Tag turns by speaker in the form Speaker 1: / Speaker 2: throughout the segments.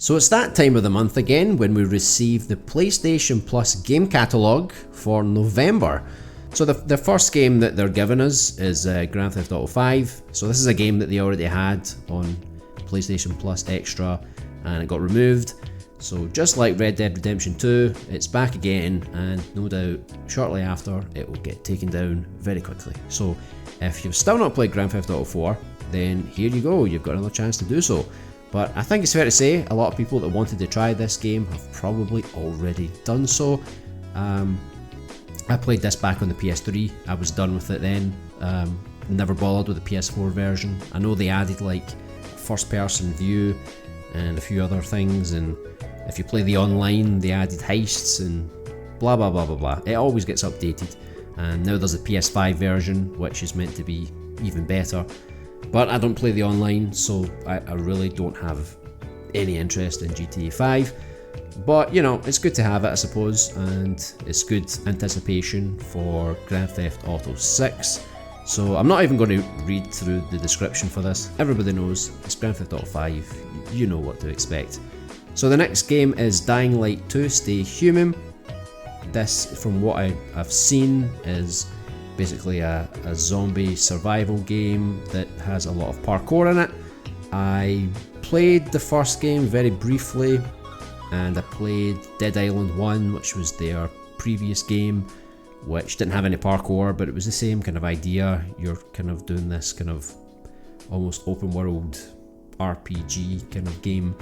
Speaker 1: So it's that time of the month again when we receive the PlayStation Plus game catalogue for November. So the first game that they're giving us is Grand Theft Auto 5. So this is a game that they already had on PlayStation Plus Extra and it got removed. So just like Red Dead Redemption 2, it's back again, and no doubt shortly after it will get taken down very quickly. So if you've still not played Grand Theft Auto 4, then here you go, you've got another chance to do so. But I think it's fair to say a lot of people that wanted to try this game have probably already done so. I played this back on the PS3, I was done with it then, never bothered with the PS4 version. I know they added like first person view and a few other things, and if you play the online they added heists and blah blah blah blah blah. It always gets updated, and now there's a PS5 version which is meant to be even better. But I don't play the online, so I really don't have any interest in GTA 5. But you know, it's good to have it, I suppose, and it's good anticipation for Grand Theft Auto 6. So I'm not even going to read through the description for this. Everybody knows it's Grand Theft Auto 5, you know what to expect. So the next game is Dying Light 2 Stay Human. This, from what I've seen, is basically a zombie survival game that has a lot of parkour in it. I played the first game very briefly, and I played Dead Island 1, which was their previous game, which didn't have any parkour, but it was the same kind of idea. You're kind of doing this kind of almost open world RPG kind of game.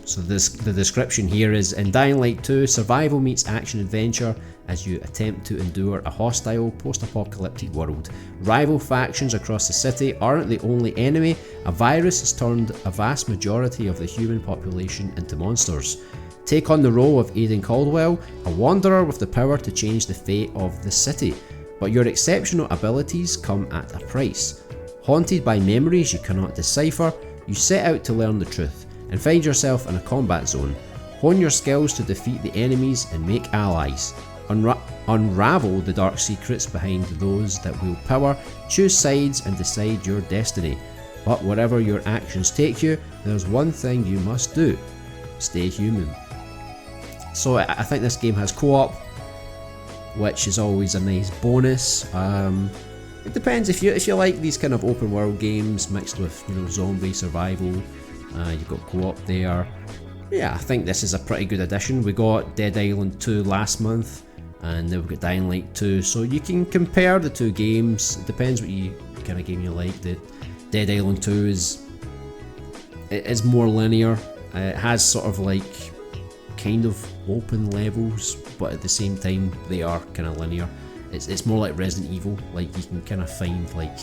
Speaker 1: So the description here is: in Dying Light 2, survival meets action adventure as you attempt to endure a hostile post-apocalyptic world. Rival factions across the city aren't the only enemy. A virus has turned a vast majority of the human population into monsters. Take on the role of Aidan Caldwell, a wanderer with the power to change the fate of the city. But your exceptional abilities come at a price. Haunted by memories you cannot decipher, you set out to learn the truth and find yourself in a combat zone. Hone your skills to defeat the enemies and make allies. Unravel the dark secrets behind those that wield power, choose sides and decide your destiny. But wherever your actions take you, there's one thing you must do: stay human. So I think this game has co-op, which is always a nice bonus. It depends if you like these kind of open world games mixed with, you know, zombie survival. You've got co-op there. Yeah, I think this is a pretty good addition. We got Dead Island 2 last month, and now we've got Dying Light 2, so you can compare the two games. It depends what kind of game you like. The Dead Island 2 is more linear. It has sort of like kind of open levels, but at the same time they are kind of linear. It's more like Resident Evil, like you can kind of find like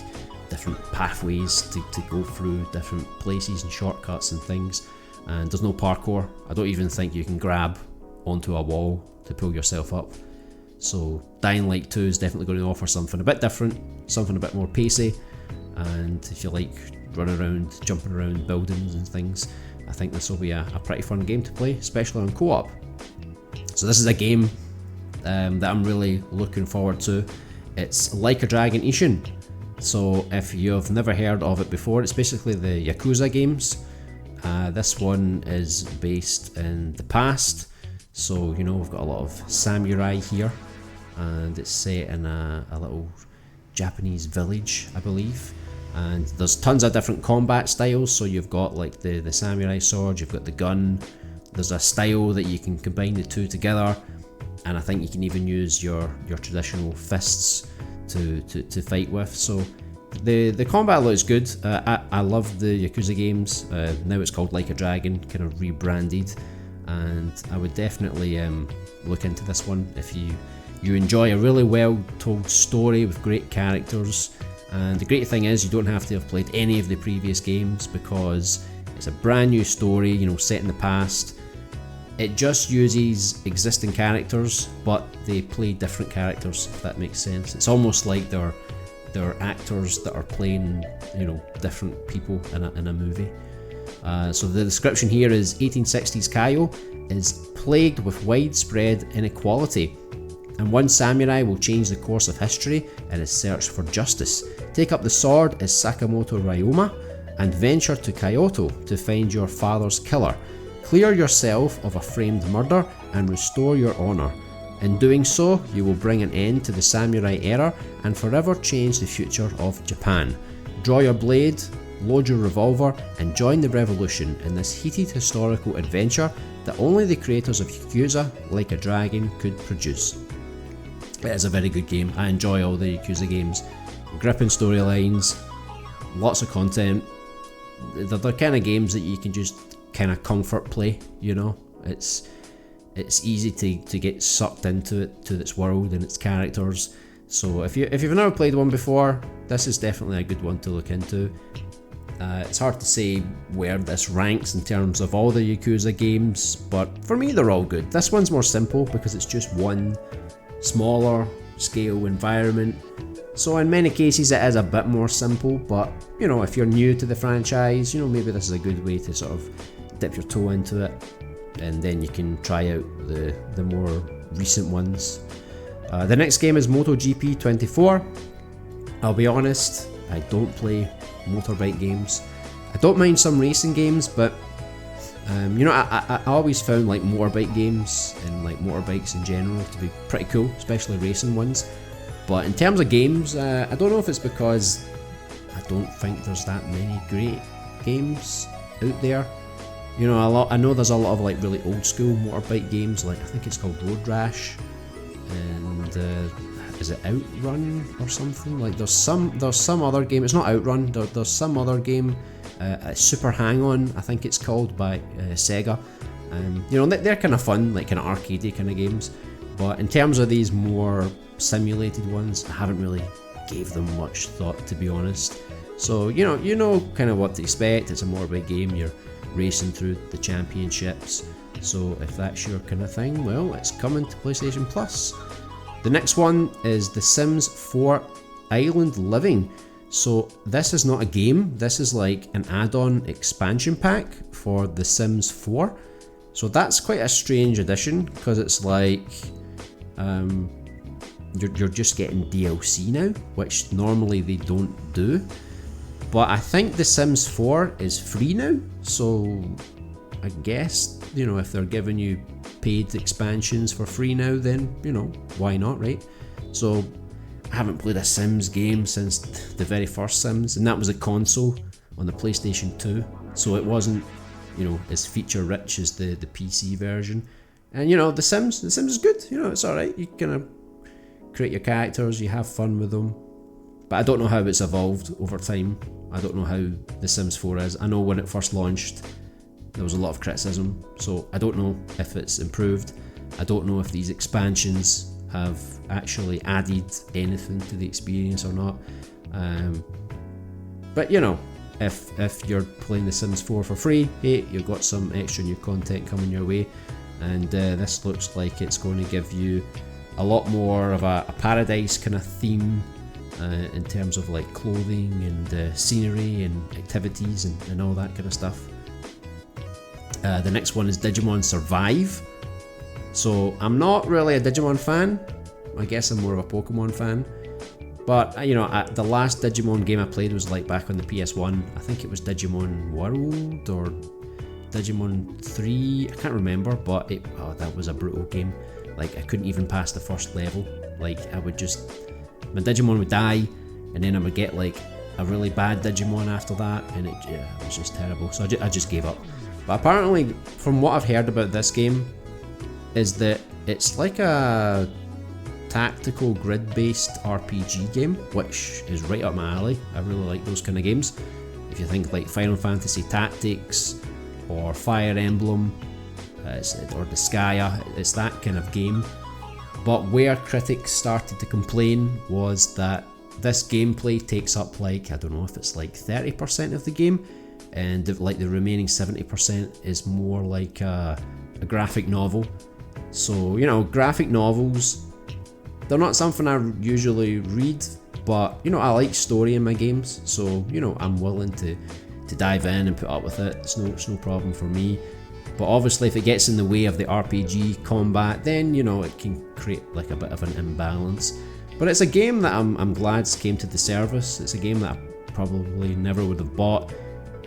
Speaker 1: different pathways to go through different places and shortcuts and things, and there's no parkour. I don't even think you can grab onto a wall to pull yourself up. So Dying Light 2 is definitely going to offer something a bit different, something a bit more pacey, and if you like running around, jumping around buildings and things, I think this will be a pretty fun game to play, especially on co-op. So this is a game that I'm really looking forward to. It's like a Dragon ISHIN. So if you've never heard of it before, it's basically the Yakuza games. This one is based in the past, so you know we've got a lot of samurai here, and it's set in a little Japanese village, I believe. And there's tons of different combat styles, so you've got like the samurai sword, you've got the gun, there's a style that you can combine the two together, and I think you can even use your traditional fists to fight with. So the combat looks good. I love the Yakuza games. Now it's called Like a Dragon, kind of rebranded, and I would definitely look into this one if you enjoy a really well told story with great characters. And the great thing is you don't have to have played any of the previous games, because it's a brand new story, you know, set in the past. It just uses existing characters, but they play different characters, if that makes sense. It's almost like they're actors that are playing, you know, different people in a movie. So the description here is: 1860s Kyo is plagued with widespread inequality, and one samurai will change the course of history in his search for justice. Take up the sword as Sakamoto Ryoma and venture to Kyoto to find your father's killer. Clear yourself of a framed murder and restore your honour. In doing so, you will bring an end to the samurai era and forever change the future of Japan. Draw your blade, load your revolver, and join the revolution in this heated historical adventure that only the creators of Yakuza, Like a Dragon, could produce. It is a very good game. I enjoy all the Yakuza games. Gripping storylines, lots of content. They're the kind of games that you can just kind of comfort play, you know. It's easy to get sucked into it, to its world and its characters. So if you've never played one before, this is definitely a good one to look into. It's hard to say where this ranks in terms of all the Yakuza games, but for me they're all good. This one's more simple because it's just one smaller scale environment. So in many cases it is a bit more simple, but you know, if you're new to the franchise, you know, maybe this is a good way to sort of dip your toe into it, and then you can try out the more recent ones. The next game is MotoGP 24. I'll be honest, I don't play motorbike games. I don't mind some racing games, but you know, I always found like motorbike games and like motorbikes in general to be pretty cool, especially racing ones. But in terms of games, I don't know if it's because I don't think there's that many great games out there. You know, I know there's a lot of like really old school motorbike games, like I think it's called Road Rash, and is it Outrun or something? Like there's some other game. It's not Outrun. There's some other game, Super Hang-On, I think it's called, by Sega. You know, they're kind of fun, like kind of arcadey kind of games. But in terms of these more simulated ones, I haven't really gave them much thought, to be honest. So you know kind of what to expect. It's a motorbike game. You're racing through the championships. So if that's your kind of thing, well, it's coming to PlayStation Plus. The next one is The Sims 4 Island Living. So this is not a game, this is like an add-on expansion pack for The Sims 4. So that's quite a strange addition, because it's like you're just getting DLC now, which normally they don't do. But I think The Sims 4 is free now, so I guess, you know, if they're giving you paid expansions for free now, then, you know, why not, right? So I haven't played a Sims game since the very first Sims, and that was a console on the PlayStation 2, so it wasn't, you know, as feature rich as the PC version. And you know, The Sims is good, you know, it's alright. You kind of create your characters, you have fun with them. But I don't know how it's evolved over time. I don't know how The Sims 4 is. I know when it first launched, there was a lot of criticism, so I don't know if it's improved. I don't know if these expansions have actually added anything to the experience or not. But you know, if you're playing The Sims 4 for free, hey, you've got some extra new content coming your way, and this looks like it's going to give you a lot more of a paradise kind of theme in terms of like clothing and scenery and activities and all that kind of stuff. The next one is Digimon Survive. So I'm not really a Digimon fan. I guess I'm more of a Pokemon fan. But you know, the last Digimon game I played was like back on the PS1. I think it was Digimon World or Digimon 3. I can't remember, but that was a brutal game. Like I couldn't even pass the first level. Like my Digimon would die, and then I would get like a really bad Digimon after that, and it was just terrible. So I just gave up. But apparently, from what I've heard about this game, is that it's like a tactical grid-based RPG game, which is right up my alley. I really like those kind of games. If you think like Final Fantasy Tactics or Fire Emblem or Disgaea, it's that kind of game. But where critics started to complain was that this gameplay takes up like, I don't know if it's like 30% of the game, and like the remaining 70% is more like a graphic novel. So, you know, graphic novels, they're not something I usually read, but, you know, I like story in my games, so, you know, I'm willing to dive in and put up with it. It's no problem for me. But obviously if it gets in the way of the RPG combat, then, you know, it can create like a bit of an imbalance. But it's a game that I'm glad came to the service. It's a game that I probably never would have bought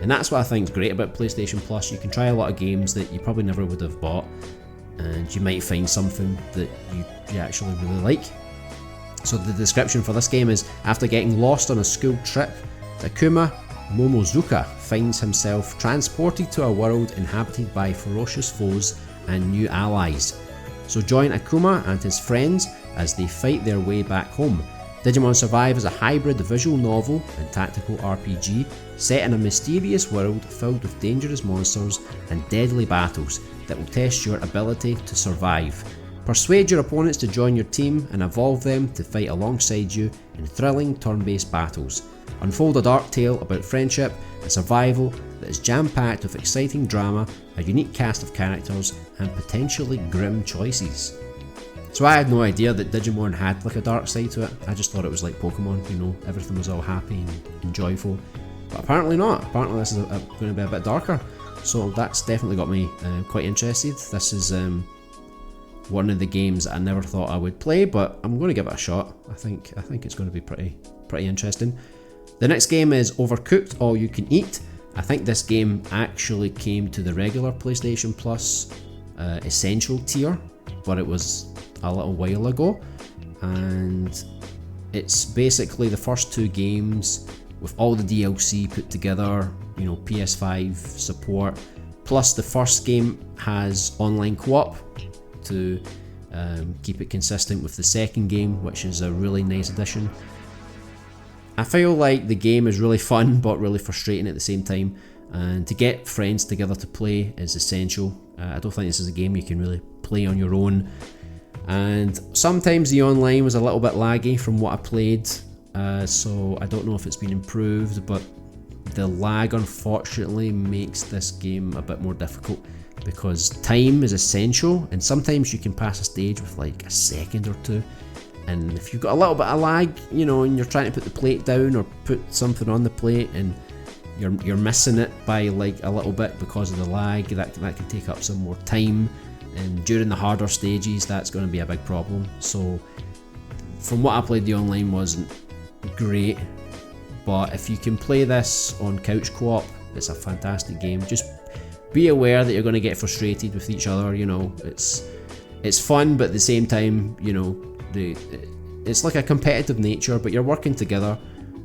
Speaker 1: And that's what I think is great about PlayStation Plus. You can try a lot of games that you probably never would have bought, and you might find something that you actually really like. So the description for this game is, after getting lost on a school trip, Takuma Momozuka finds himself transported to a world inhabited by ferocious foes and new allies. So join Akuma and his friends as they fight their way back home. Digimon Survive is a hybrid visual novel and tactical RPG set in a mysterious world filled with dangerous monsters and deadly battles that will test your ability to survive. Persuade your opponents to join your team and evolve them to fight alongside you in thrilling turn-based battles. Unfold a dark tale about friendship and survival that is jam-packed with exciting drama, a unique cast of characters, and potentially grim choices. So I had no idea that Digimon had like a dark side to it. I just thought it was like Pokemon, you know, everything was all happy and joyful. But apparently not. Apparently this is going to be a bit darker. So that's definitely got me quite interested. This is one of the games I never thought I would play, but I'm going to give it a shot. I think it's going to be pretty interesting. The next game is Overcooked All You Can Eat. I think this game actually came to the regular PlayStation Plus Essential tier, but it was a little while ago, and it's basically the first two games with all the DLC put together, you know, PS5 support, plus the first game has online co-op to keep it consistent with the second game, which is a really nice addition. I feel like the game is really fun but really frustrating at the same time, and to get friends together to play is essential. I don't think this is a game you can really play on your own, and sometimes the online was a little bit laggy from what I played, so I don't know if it's been improved, but the lag unfortunately makes this game a bit more difficult because time is essential, and sometimes you can pass a stage with like a second or two, and if you've got a little bit of lag, you know, and you're trying to put the plate down or put something on the plate and you're missing it by like a little bit because of the lag, that can take up some more time, and during the harder stages that's going to be a big problem. So from what I played, the online wasn't great, but if you can play this on couch co-op, it's a fantastic game. Just be aware that you're going to get frustrated with each other, you know, it's fun, but at the same time, you know, it's like a competitive nature, but you're working together,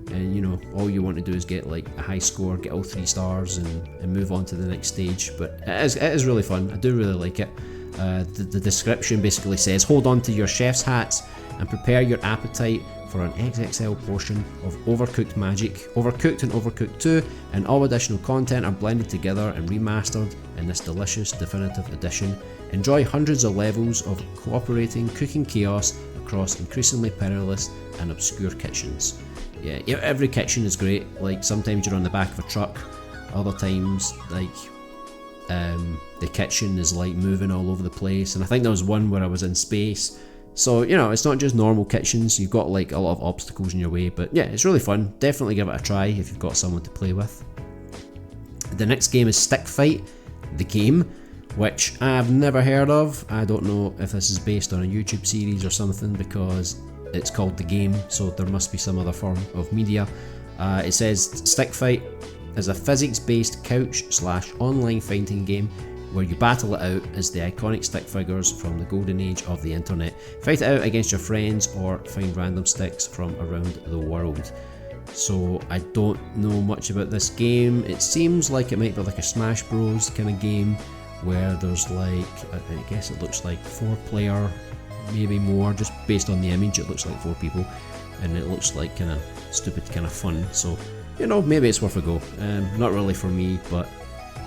Speaker 1: and you know, all you want to do is get like a high score, get all 3 stars and move on to the next stage. But it is really fun. I do really like it. The description basically says, hold on to your chef's hats and prepare your appetite for an XXL portion of Overcooked magic. Overcooked and Overcooked 2 and all additional content are blended together and remastered in this delicious definitive edition. Enjoy hundreds of levels of cooperating cooking chaos across increasingly perilous and obscure kitchens. Yeah, every kitchen is great. Like sometimes you're on the back of a truck, other times like the kitchen is like moving all over the place, and I think there was one where I was in space. So, you know, it's not just normal kitchens, you've got like a lot of obstacles in your way, but yeah, it's really fun. Definitely give it a try if you've got someone to play with. The next game is Stick Fight, the game, which I've never heard of. I don't know if this is based on a YouTube series or something, because it's called The Game, so there must be some other form of media. It says Stick Fight is a physics-based couch/online fighting game where you battle it out as the iconic stick figures from the golden age of the internet. Fight it out against your friends or find random sticks from around the world. So I don't know much about this game. It seems like it might be like a Smash Bros kind of game where there's like, I guess it looks like 4-player, maybe more, just based on the image it looks like 4 people, and it looks like kind of stupid, kind of fun. So, you know, maybe it's worth a go. Not really for me, but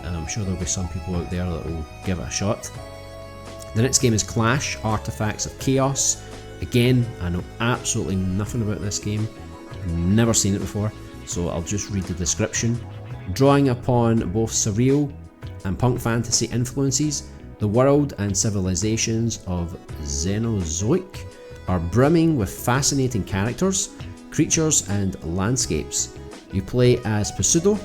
Speaker 1: I'm sure there'll be some people out there that will give it a shot. The next game is Clash, Artifacts of Chaos. Again, I know absolutely nothing about this game, never seen it before, so I'll just read the description. Drawing upon both surreal and punk fantasy influences, the world and civilizations of Xenozoic are brimming with fascinating characters, creatures and landscapes. You play as Pseudo,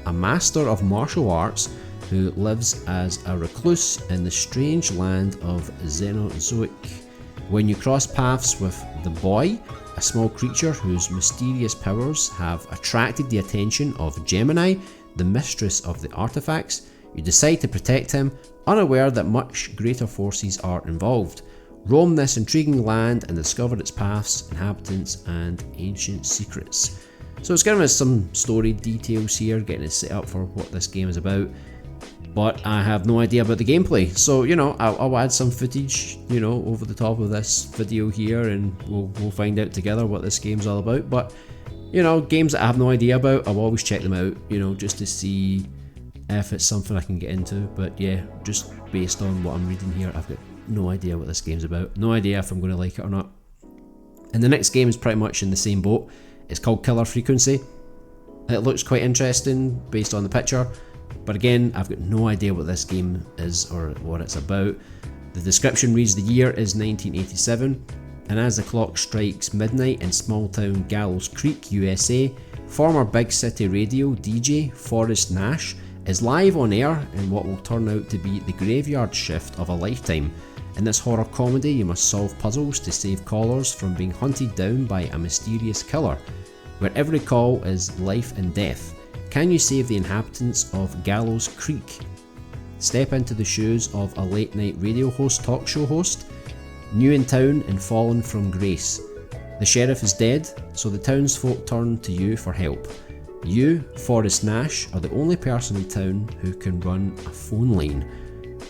Speaker 1: a master of martial arts who lives as a recluse in the strange land of Xenozoic. When you cross paths with the Boy, a small creature whose mysterious powers have attracted the attention of Gemini, the mistress of the artifacts. You decide to protect him, unaware that much greater forces are involved. Roam this intriguing land and discover its paths, inhabitants, and ancient secrets. So it's giving us some story details here, getting it set up for what this game is about. But I have no idea about the gameplay, so you know, I'll add some footage, you know, over the top of this video here, and we'll find out together what this game's all about. But you know, games that I have no idea about, I'll always check them out, you know, just to see if it's something I can get into. But yeah, just based on what I'm reading here, I've got no idea what this game's about, no idea if I'm going to like it or not. And the next game is pretty much in the same boat. It's called Killer Frequency. It looks quite interesting based on the picture, but again, I've got no idea what this game is or what it's about. The description reads the year is 1987, and as the clock strikes midnight in small town Gallows Creek, USA, former big city radio DJ Forrest Nash is live on air in what will turn out to be the graveyard shift of a lifetime. In this horror comedy, you must solve puzzles to save callers from being hunted down by a mysterious killer, where every call is life and death. Can you save the inhabitants of Gallows Creek? Step into the shoes of a late night radio host, talk show host, new in town and fallen from grace. The sheriff is dead, so the townsfolk turn to you for help. You, Forrest Nash, are the only person in town who can run a phone line.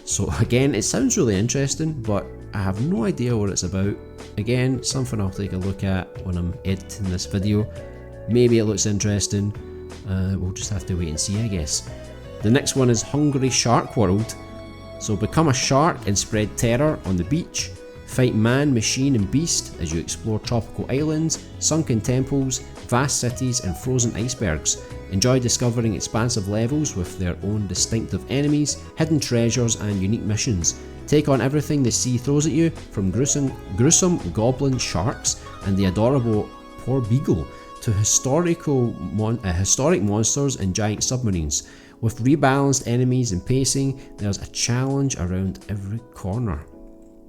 Speaker 1: So again, it sounds really interesting, but I have no idea what it's about. Again, something I'll take a look at when I'm editing this video. Maybe it looks interesting. We'll just have to wait and see, I guess. The next one is Hungry Shark World. So become a shark and spread terror on the beach. Fight man, machine and beast as you explore tropical islands, sunken temples, vast cities and frozen icebergs. Enjoy discovering expansive levels with their own distinctive enemies, hidden treasures and unique missions. Take on everything the sea throws at you, from gruesome goblin sharks and the adorable poor beagle to historic monsters and giant submarines. With rebalanced enemies and pacing, there's a challenge around every corner.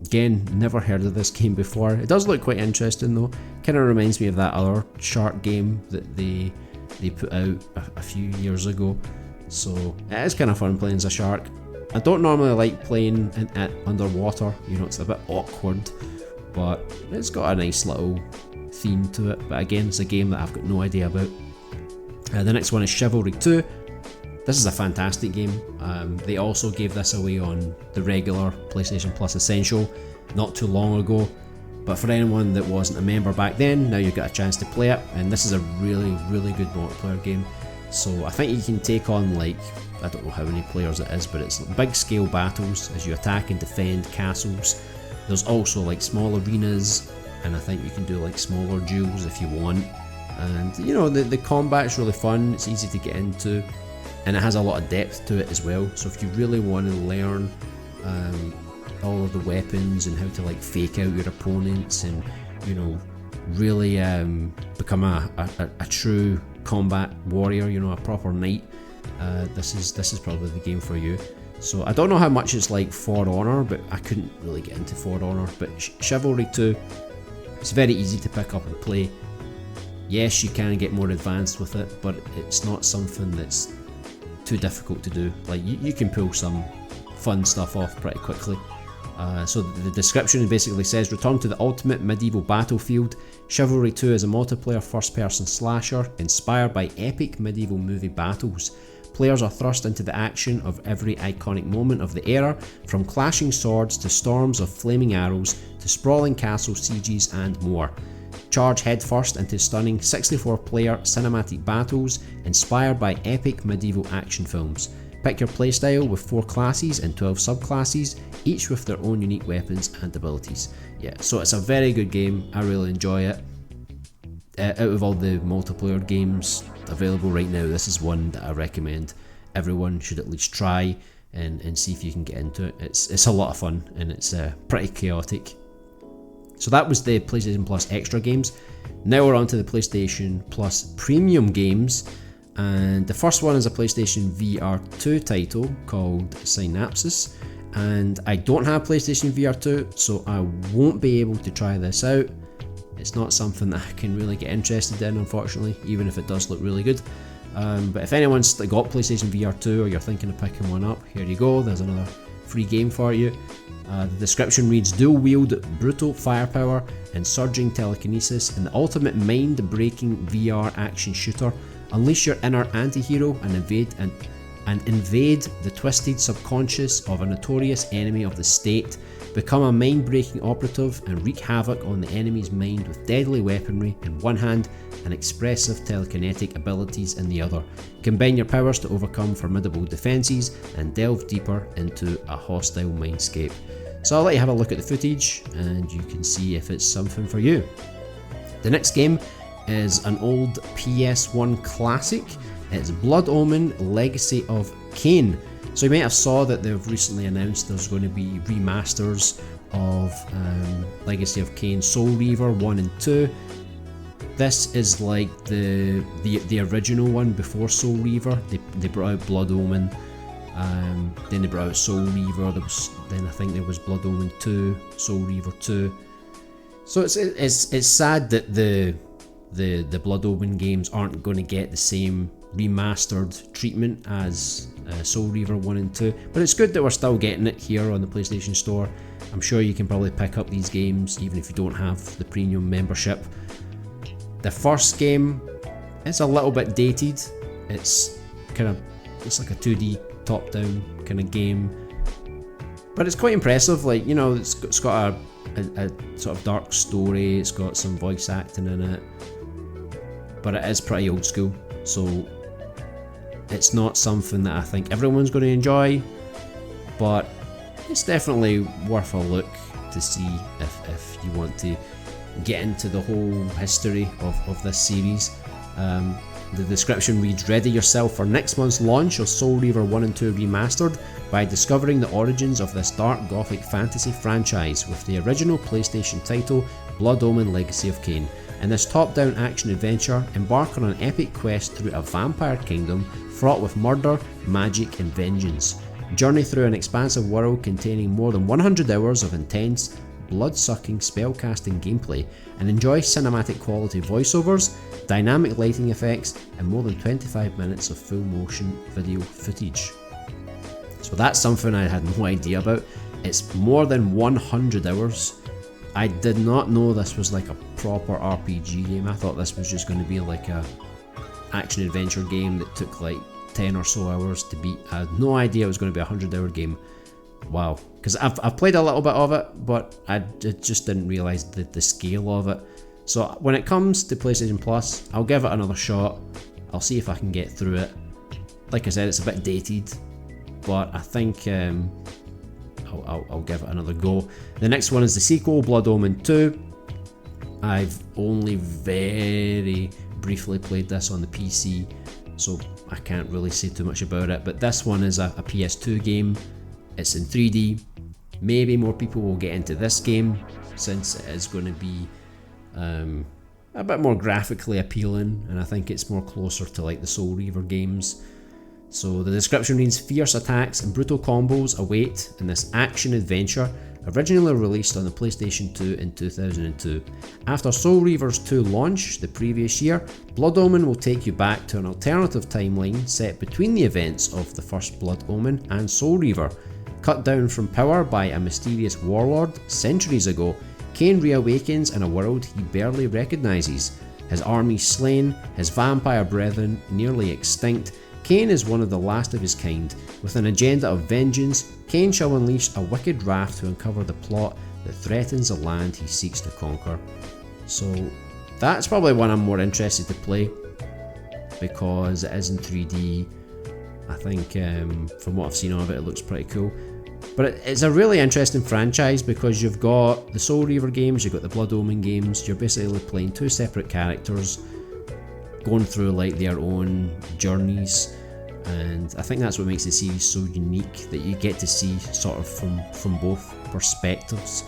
Speaker 1: Again, never heard of this game before. It does look quite interesting though. Kind of reminds me of that other shark game that they put out a few years ago. So it is kind of fun playing as a shark. I don't normally like playing at underwater, you know, it's a bit awkward, but it's got a nice little theme to it. But again, it's a game that I've got no idea about. The next one is Chivalry 2. This is a fantastic game. They also gave this away on the regular PlayStation Plus Essential not too long ago, but for anyone that wasn't a member back then, now you've got a chance to play it, and this is a really good multiplayer game. So I think you can take on, like, I don't know how many players it is, but it's big scale battles as you attack and defend castles. There's also like small arenas, and I think you can do like smaller duels if you want. And you know, the combat's really fun, it's easy to get into, and it has a lot of depth to it as well. So if you really want to learn all of the weapons and how to like fake out your opponents and, you know, really become a true combat warrior, you know, a proper knight, this is probably the game for you. So I don't know how much it's like For Honor, but I couldn't really get into For Honor. But Chivalry 2, it's very easy to pick up and play. Yes, you can get more advanced with it, but it's not something that's too difficult to do. Like you can pull some fun stuff off pretty quickly. So the description basically says, return to the ultimate medieval battlefield. Chivalry 2 is a multiplayer first-person slasher inspired by epic medieval movie battles. Players are thrust into the action of every iconic moment of the era, from clashing swords to storms of flaming arrows to sprawling castle sieges and more. Charge headfirst into stunning 64-player cinematic battles inspired by epic medieval action films. Pick your playstyle with 4 classes and 12 subclasses, each with their own unique weapons and abilities. Yeah, so it's a very good game, I really enjoy it. Out of all the multiplayer games available right now, this is one that I recommend everyone should at least try and see if you can get into it. It's a lot of fun and it's pretty chaotic. So that was the PlayStation Plus Extra games. Now we're on to the PlayStation Plus Premium games. And the first one is a PlayStation VR 2 title called Synapses. And I don't have PlayStation VR 2, so I won't be able to try this out. It's not something that I can really get interested in, unfortunately, even if it does look really good. But if anyone's got PlayStation VR 2 or you're thinking of picking one up, here you go, there's another free game for you. The description reads, dual wield brutal firepower and surging telekinesis in the ultimate mind-breaking VR action shooter. Unleash your inner anti-hero and invade the twisted subconscious of a notorious enemy of the state. Become a mind-breaking operative and wreak havoc on the enemy's mind with deadly weaponry in one hand and expressive telekinetic abilities in the other. Combine your powers to overcome formidable defences and delve deeper into a hostile mindscape. So I'll let you have a look at the footage and you can see if it's something for you. The next game is an old PS1 classic. It's Blood Omen Legacy of Kain. So you might have saw that they've recently announced there's going to be remasters of Legacy of Kain Soul Reaver 1 and 2. This is like the original one before Soul Reaver. They brought out Blood Omen, then they brought out Soul Reaver. Then I think there was Blood Omen 2, Soul Reaver 2. So it's sad that the Blood Omen games aren't going to get the same remastered treatment as Soul Reaver 1 and 2, but it's good that we're still getting it here on the PlayStation Store. I'm sure you can probably pick up these games even if you don't have the premium membership. The first game is a little bit dated. It's like a 2D top-down kind of game, but it's quite impressive. Like, you know, it's got a sort of dark story, it's got some voice acting in it, but it is pretty old school, so it's not something that I think everyone's going to enjoy, but it's definitely worth a look to see if you want to get into the whole history of this series. The description reads, ready yourself for next month's launch of Soul Reaver 1 and 2 Remastered by discovering the origins of this dark gothic fantasy franchise with the original PlayStation title Blood Omen Legacy of Kain. In this top-down action adventure, embark on an epic quest through a vampire kingdom fraught with murder, magic and vengeance. Journey through an expansive world containing more than 100 hours of intense, blood-sucking spellcasting gameplay and enjoy cinematic quality voiceovers, dynamic lighting effects and more than 25 minutes of full motion video footage. So that's something I had no idea about. It's more than 100 hours. I did not know this was like a proper RPG game. I thought this was just going to be like a action adventure game that took like 10 or so hours to beat. I had no idea it was going to be a 100-hour game. Wow. Because I've played a little bit of it, but I just didn't realise the scale of it. So when it comes to PlayStation Plus, I'll give it another shot. I'll see if I can get through it. Like I said, it's a bit dated, but I think I'll give it another go. The next one is the sequel, Blood Omen 2. I've only very briefly played this on the PC, so I can't really say too much about it, but this one is a PS2 game. It's in 3D. Maybe more people will get into this game since it is going to be a bit more graphically appealing, and I think it's more closer to like the Soul Reaver games. So the description reads, fierce attacks and brutal combos await in this action adventure, originally released on the PlayStation 2 in 2002. After Soul Reaver's 2 launch the previous year, Blood Omen will take you back to an alternative timeline set between the events of the first Blood Omen and Soul Reaver. Cut down from power by a mysterious warlord centuries ago, Kain reawakens in a world he barely recognises. His army slain, his vampire brethren nearly extinct, Kain is one of the last of his kind. With an agenda of vengeance, Kain shall unleash a wicked wrath to uncover the plot that threatens the land he seeks to conquer. So that's probably one I'm more interested to play, because it is in 3D. I think from what I've seen of it, it looks pretty cool. But it's a really interesting franchise because you've got the Soul Reaver games, you've got the Blood Omen games. You're basically playing two separate characters going through like their own journeys, and I think that's what makes the series so unique, that you get to see sort of from both perspectives.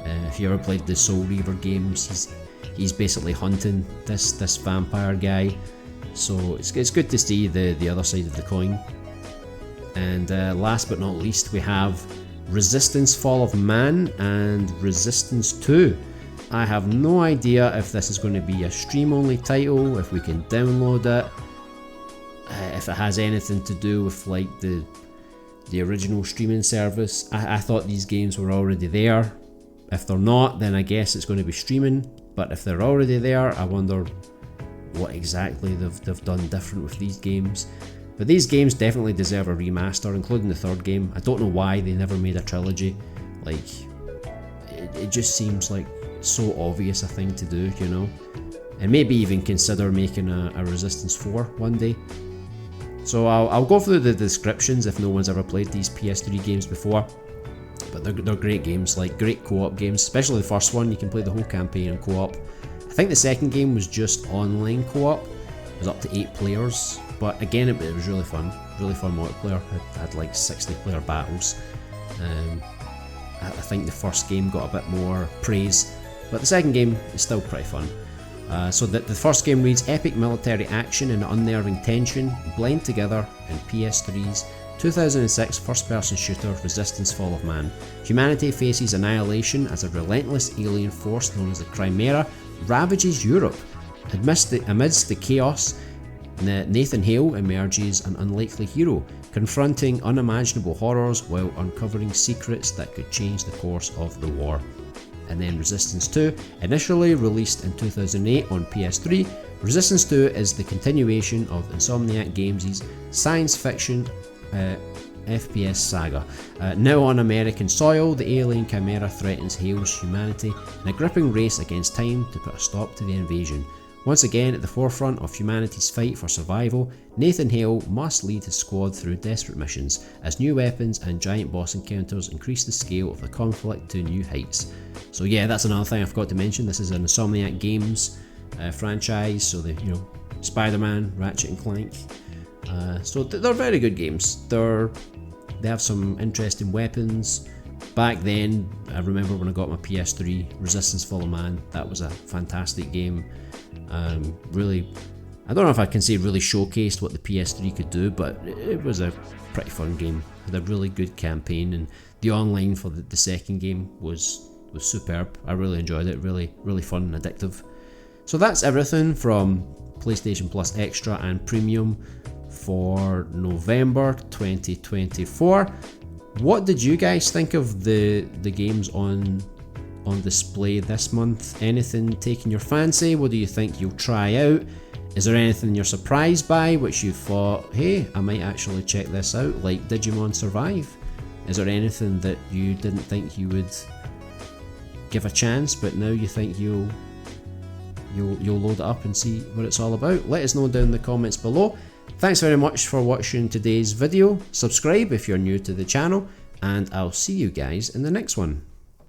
Speaker 1: If you ever played the Soul Reaver games, he's basically hunting this vampire guy, so it's good to see the other side of the coin. And last but not least, we have Resistance Fall of Man and Resistance 2. I have no idea if this is going to be a stream only title, if we can download it. if it has anything to do with like the original streaming service. I thought these games were already there. If they're not, then I guess it's going to be streaming, but if they're already there, I wonder what exactly they've done different with these games. But these games definitely deserve a remaster, including the third game. I don't know why they never made a trilogy. Like, it just seems like so obvious a thing to do, you know? And maybe even consider making a Resistance 4 one day. So I'll go through the descriptions if no one's ever played these PS3 games before. But they're great games, like great co-op games, especially the first one. You can play the whole campaign in co-op. I think the second game was just online co-op. It was up to 8 players. But again, it was really fun multiplayer. It had like 60 player battles. I think the first game got a bit more praise, but the second game is still pretty fun. So the first game reads, epic military action and unnerving tension blend together in PS3's 2006 first-person shooter Resistance: Fall of Man. Humanity faces annihilation as a relentless alien force known as the Chimera ravages Europe. Amidst the chaos, Nathan Hale emerges an unlikely hero, confronting unimaginable horrors while uncovering secrets that could change the course of the war. And then Resistance 2, initially released in 2008 on PS3, Resistance 2 is the continuation of Insomniac Games' science fiction FPS saga. Now on American soil, the alien Chimera threatens Hale's humanity in a gripping race against time to put a stop to the invasion. Once again at the forefront of humanity's fight for survival, Nathan Hale must lead his squad through desperate missions as new weapons and giant boss encounters increase the scale of the conflict to new heights. So yeah, that's another thing I forgot to mention. This is an Insomniac Games franchise, so they, you know, Spider-Man, Ratchet and Clank. So they're very good games. They have some interesting weapons. Back then, I remember when I got my PS3, Resistance: Fall of Man, that was a fantastic game. Really, I don't know if I can say really showcased what the PS3 could do, but it was a pretty fun game. It had a really good campaign, and the online for the second game was superb. I really enjoyed it, really fun and addictive. So that's everything from PlayStation Plus Extra and Premium for November 2024. What did you guys think of the games on display this month? Anything taking your fancy? What do you think you'll try out? Is there anything you're surprised by which you thought, hey, I might actually check this out, like Digimon Survive? Is there anything that you didn't think you would give a chance, but now you think you'll load it up and see what it's all about? Let us know down in the comments below. Thanks very much for watching today's video. Subscribe if you're new to the channel, and I'll see you guys in the next one.